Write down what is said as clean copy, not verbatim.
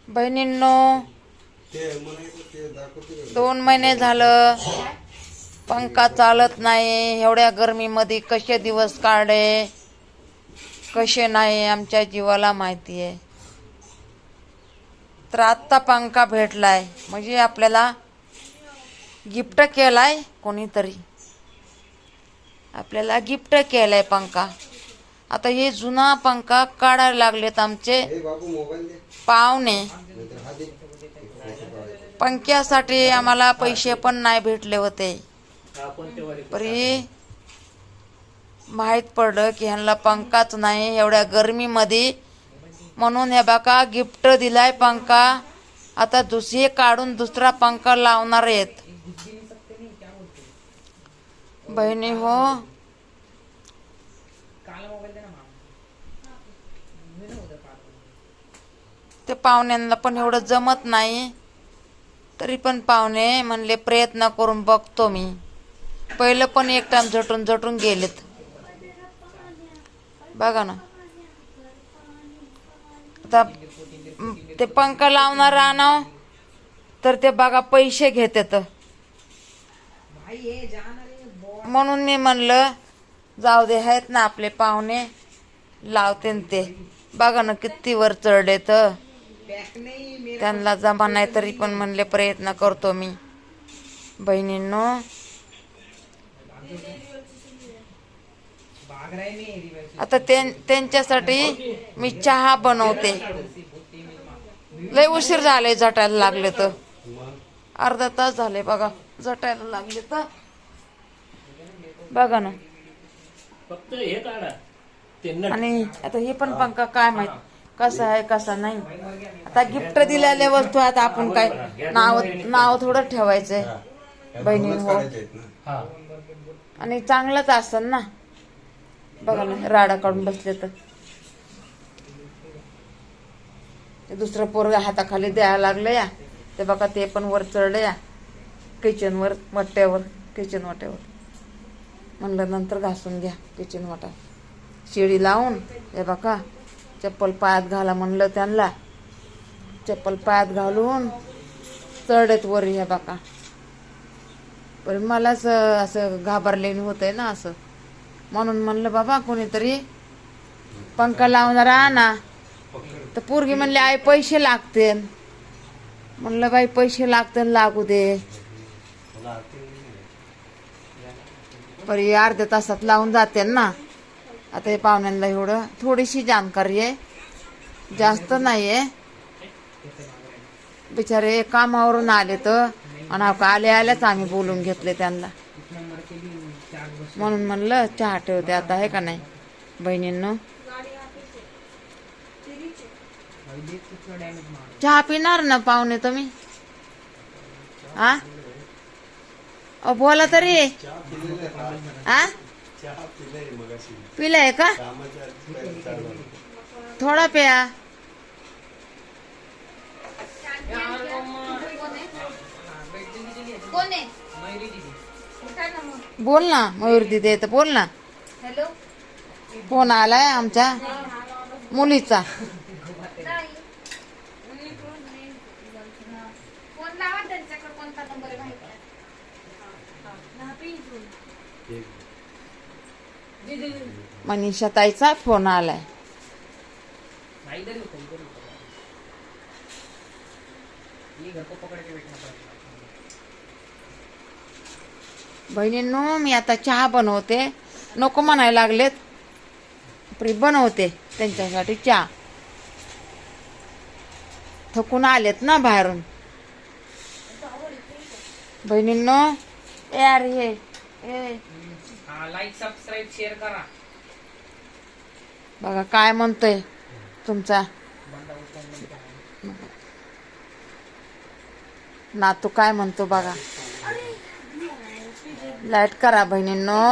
बहिणींनो, 2 महिने झालं पंखा चालत नाही. एवढ्या गर्मीमध्ये कसे दिवस काढे कसे नाही आमच्या जीवाला माहिती आहे. तर आत्ता पंखा भेटलाय म्हणजे आपल्याला गिफ्ट केलाय कोणीतरी, आपल्याला गिफ्ट केलाय पंखा. आता हे जुना पंखा काढायला लागलेत आमचे पाहुणे. पंख्यासाठी आम्हाला पैसे पण नाही भेटले होते, तरी माहीत पडलं की ह्यांना पंखाच नाही एवढ्या गर्मीमध्ये, म्हणून हे बघा गिफ्ट दिलाय पंखा. आता दुसरे काढून दुसरा पंखा लावणार आहेत. बहिणी हो, ते पाहुण्यांना पण एवढं जमत नाही, तरी पण पाहुणे म्हणले प्रयत्न करून बघतो मी. पहिलं पण एक टाइम झटून झटून गेलेत बघा ना. आता ते पंखा लावणार राहणं तर ते बघा पैसे घेतात, म्हणून मी म्हणलं जाऊ दे, आहेत ना आपले पाहुणे लावते ते. बघा ना किती वर चढले, तर त्यांना जमा नाही तरी पण म्हणले प्रयत्न करतो मी. बहिणींनो, आता त्यांच्यासाठी मी चहा बनवते. लय उशीर झाले, झटायला लागले तर अर्धा तास झाले बघा झटायला लागले तर. बघा ना, आणि आता हे पण पंखा काय माहित कसा आहे कसा नाही. आता गिफ्ट दिलेल्या वस्तू आता आपण काय नाव थोडं ठेवायचंय बहिणी हो, आणि चांगलंच असेल ना. बघा ना राडा काढून बसले तर ते दुसरं पोरगा हाताखाली द्यायला लागलं या. ते बघा ते पण वर चढलं या किचनवर वाट्यावर, किचन वाट्यावर. म्हणलं नंतर घासून घ्या किचन वाटा, शिडी लावून. हे बघा चप्पल पायात घाला म्हणलं त्यांना, चप्पल पायात घालून चढत वर. हे बघा पण मलाच असं घाबरलेली होतंय ना असं, म्हणून म्हणलं बाबा कोणीतरी पंखा लावणार ना. तर पोरगी म्हणली आई पैसे लागते. म्हणलं बाई पैसे लागते, लागू दे. परी अर्ध्या तासात लावून जाते ना. आता हे पाहुण्यांना एवढं थोडीशी जानकारी आहे, जास्त नाही आहे. बिचारे कामावरून आले तर, आणि आले आल्याच आम्ही बोलून घेतले त्यांना, म्हणून म्हणलं चहा ठेवते आता, आहे का नाही बहिणींनो. चहा पिणार ना पाहुणे तुम्ही? हा बोला तरी. हा पिलाय का? थोडा प्या. बोल ना मयूर दिदी, तर बोल ना. फोन आलाय आमच्या मुलीचा. मनीषा ताईचा फोन आलाय. बहिणींनो, मी आता चहा बनवते. नको म्हणायला लागलेत, बनवते त्यांच्यासाठी चहा. थकून आलेत ना बाहेरून. बहिणींनो, यार हे लाईक सबस्क्राईब शेअर करा. बघा काय म्हणतोय तुमचा नातू, काय म्हणतो बघा. लाईट करा बहिणींनो.